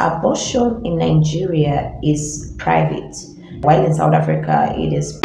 Abortion in Nigeria is private, while in South Africa it is.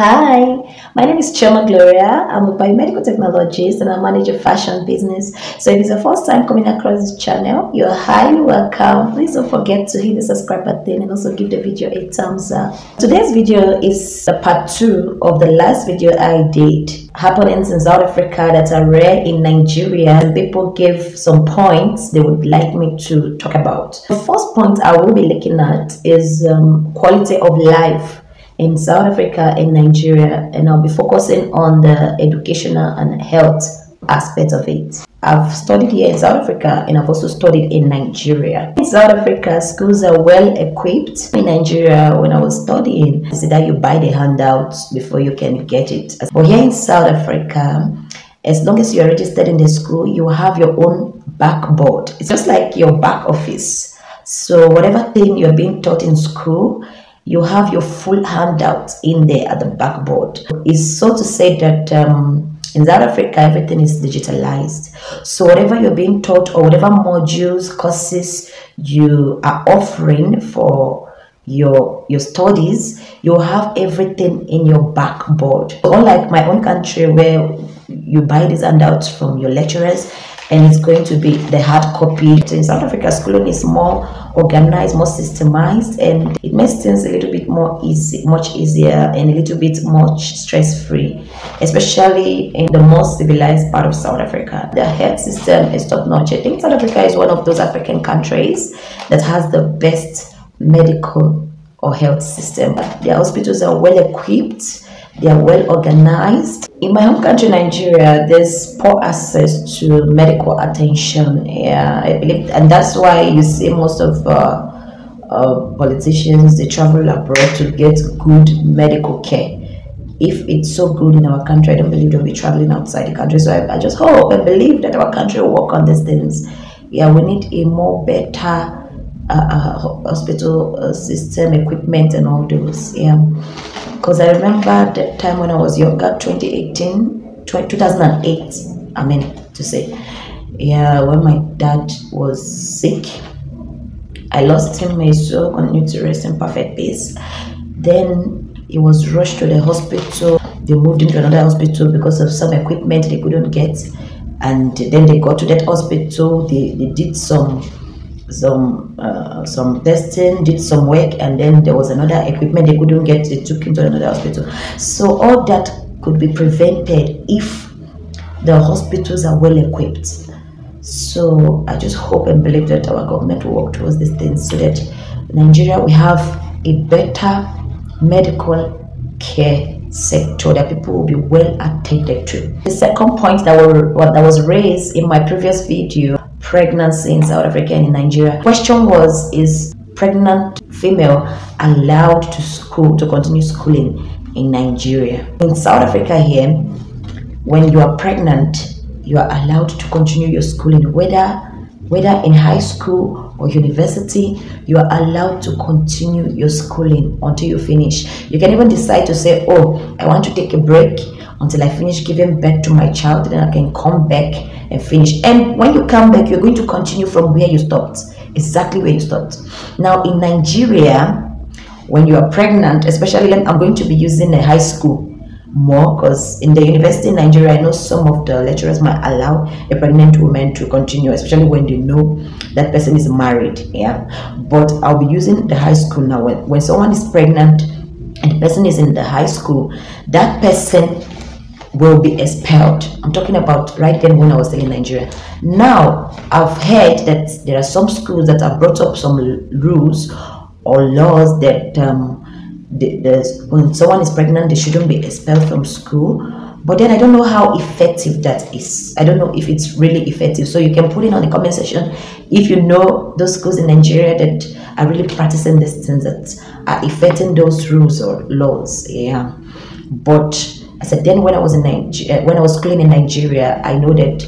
Hi, my name is Choma Gloria. I'm a biomedical technologist and I manage a fashion business. So if it's the first time coming across this channel, you're highly welcome. Please don't forget to hit the subscribe button and also give the video a thumbs up. Today's video is the part 2 of the last video I did. Happenings in South Africa that are rare in Nigeria, and people gave some points they would like me to talk about. The first point I will be looking at is quality of life in South Africa and Nigeria, and I'll be focusing on the educational and health aspect of it. I've studied here in South Africa and I've also studied in Nigeria. In South Africa, schools are well equipped. In Nigeria, when I was studying, it's that you buy the handouts before you can get it. But here in South Africa, as long as you're registered in the school, you have your own backboard. It's just like your back office. So whatever thing you're being taught in school, you have your full handouts in there at the backboard. It's so to say that in South Africa, everything is digitalized. So whatever you're being taught or whatever modules, courses you are offering for your studies, you have everything in your backboard. So unlike my own country where you buy these handouts from your lecturers and it's going to be the hard copy. So in South Africa, schooling is more organized, more systemized, and it makes things a little bit more easy, much easier, and a little bit much stress-free, especially in the most civilized part of South Africa. The health system is top-notch. I think South Africa is one of those African countries that has the best medical or health system. Their hospitals are well equipped. They are well organized. In my home country, Nigeria, there's poor access to medical attention. Yeah, I believe, and that's why you see most of politicians, they travel abroad to get good medical care. If it's so good in our country, I don't believe they'll be traveling outside the country. So I just hope and believe that our country will work on these things. Yeah, we need a more better hospital system, equipment, and all those. Yeah. Because I remember that time when I was younger, 2008, I mean to say, yeah, when my dad was sick, I lost him. May his soul continue to rest in perfect peace. Then he was rushed to the hospital. They moved him to another hospital because of some equipment they couldn't get. And then they got to that hospital. They did some testing, did some work, and then there was another equipment they couldn't get. They took him to another hospital. So all that could be prevented if the hospitals are well equipped. So I just hope and believe that our government will work towards these things so that in Nigeria we have a better medical care sector that people will be well attended to. The second point that was raised in my previous video, pregnancy in South Africa and in Nigeria. Question was, is pregnant female allowed to continue schooling in Nigeria? In South Africa here, when you are pregnant, you are allowed to continue your schooling, whether in high school or university. You are allowed to continue your schooling until you finish. You can even decide to say, oh, I want to take a break until I finish giving birth to my child, then I can come back and finish. And when you come back, you're going to continue from where you stopped, exactly where you stopped. Now in Nigeria, when you are pregnant, especially, I'm going to be using a high school more, because in the university in Nigeria, I know some of the lecturers might allow a pregnant woman to continue, especially when they know that person is married. Yeah, but I'll be using the high school now. When someone is pregnant and the person is in the high school, that person will be expelled. I'm talking about right then when I was still in Nigeria. Now I've heard that there are some schools that have brought up some rules or laws that when someone is pregnant, they shouldn't be expelled from school. But then I don't know how effective that is. I don't know if it's really effective. So you can put it on the comment section if you know those schools in Nigeria that are really practicing these things, that are effecting those rules or laws. Yeah, but I said then when I was schooling in Nigeria, I know that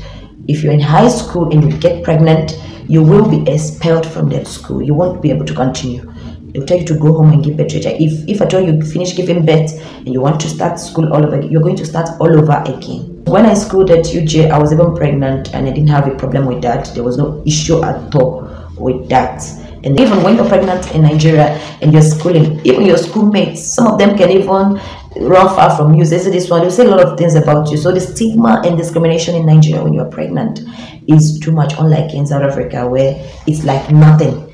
if you're in high school and you get pregnant, you will be expelled from that school. You won't be able to continue. They'll tell you to go home and give birth to your child. If at all you finish giving birth and you want to start school all over, you're going to start all over again. When I schooled at UJ, I was even pregnant and I didn't have a problem with that. There was no issue at all with that. And even when you're pregnant in Nigeria and you're schooling, even your schoolmates, some of them can even run far from you. They say this one, they say a lot of things about you. So the stigma and discrimination in Nigeria when you're pregnant is too much, unlike in South Africa where it's like nothing.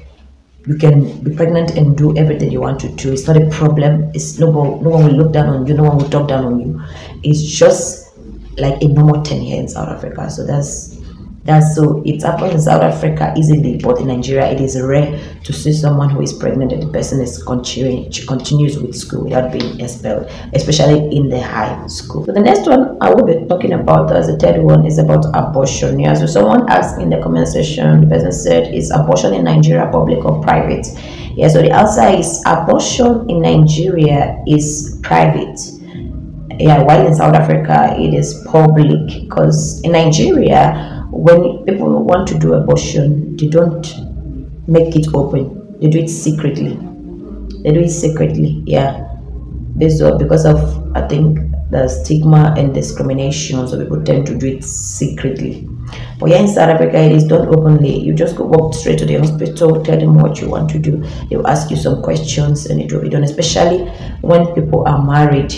You can be pregnant and do everything you want to do. It's not a problem. It's no one will look down on you, no one will talk down on you. It's just like a normal thing here in South Africa. So that's so it happens in South Africa easily, but in Nigeria it is rare to see someone who is pregnant and the person is continues with school without being expelled, especially in the high school. So the next one I will be talking about as the third one is about abortion. Yeah, so someone asked in the comment section, the person said, is abortion in Nigeria public or private? Yeah, so the answer is abortion in Nigeria is private. Yeah, while in South Africa it is public, because in Nigeria when people want to do abortion, they don't make it open, they do it secretly. Yeah, because of I think the stigma and discrimination, so people tend to do it secretly. But here in South Africa it is done openly. You just walk straight to the hospital, tell them what you want to do, they'll ask you some questions and it will be done, especially when people are married.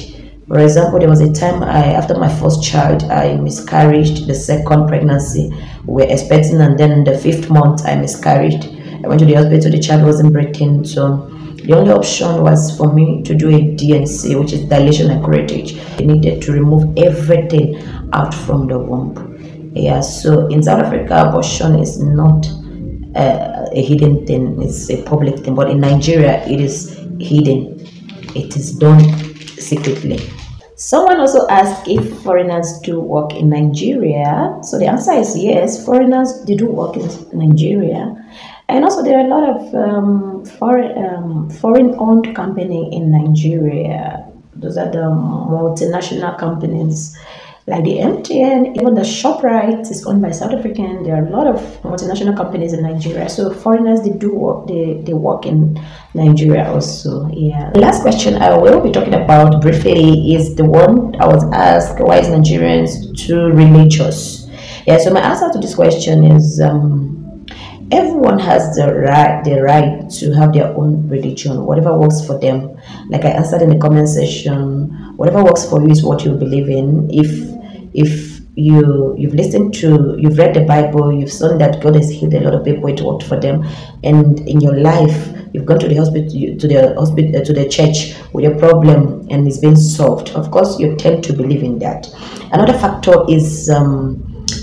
For example, there was a time after my first child, I miscarried the second pregnancy. We were expecting, and then the 5th month, I miscarried. I went to the hospital, the child wasn't breathing. So the only option was for me to do a DNC, which is dilation and curettage. They needed to remove everything out from the womb. Yeah, so in South Africa, abortion is not a hidden thing, it's a public thing. But in Nigeria, it is hidden. It is done secretly. Someone also asked if foreigners do work in Nigeria. So the answer is yes, foreigners, they do work in Nigeria. And also there are a lot of foreign-owned company in Nigeria. Those are the multinational companies like the MTN, even the ShopRite is owned by South African. There are a lot of multinational companies in Nigeria. So foreigners, they do work, they work in Nigeria also. Yeah. The last question I will be talking about briefly is the one I was asked, why is Nigerians too religious? Yeah, so my answer to this question is everyone has the right to have their own religion, whatever works for them. Like I answered in the comment section, whatever works for you is what you believe in. If you've listened to, you've read the Bible, you've seen that God has healed a lot of people, it worked for them, and in your life you've gone to the hospital, to the church with your problem and it's been solved, of course you tend to believe in that. Another factor is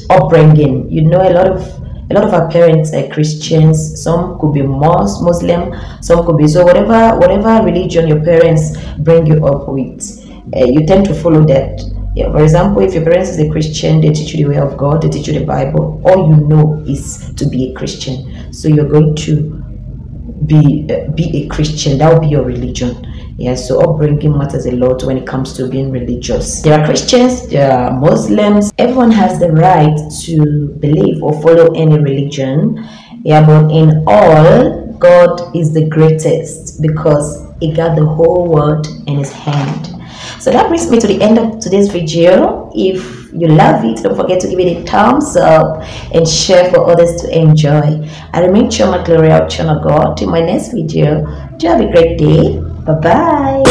upbringing. You know, a lot of our parents are Christians, some could be Muslim, some could be, so whatever religion your parents bring you up with, you tend to follow that. Yeah, for example, if your parents is a Christian, they teach you the way of God, they teach you the Bible, all you know is to be a Christian, so you're going to be a Christian. That will be your religion. Yeah, so upbringing matters a lot when it comes to being religious. There are Christians, there are Muslims. Everyone has the right to believe or follow any religion. Yeah, but in all, God is the greatest because He got the whole world in His hand. So that brings me to the end of today's video. If you love it, don't forget to give it a thumbs up and share for others to enjoy. I remain Chioma Gloria Channel God. Till my next video, do have a great day. Bye bye.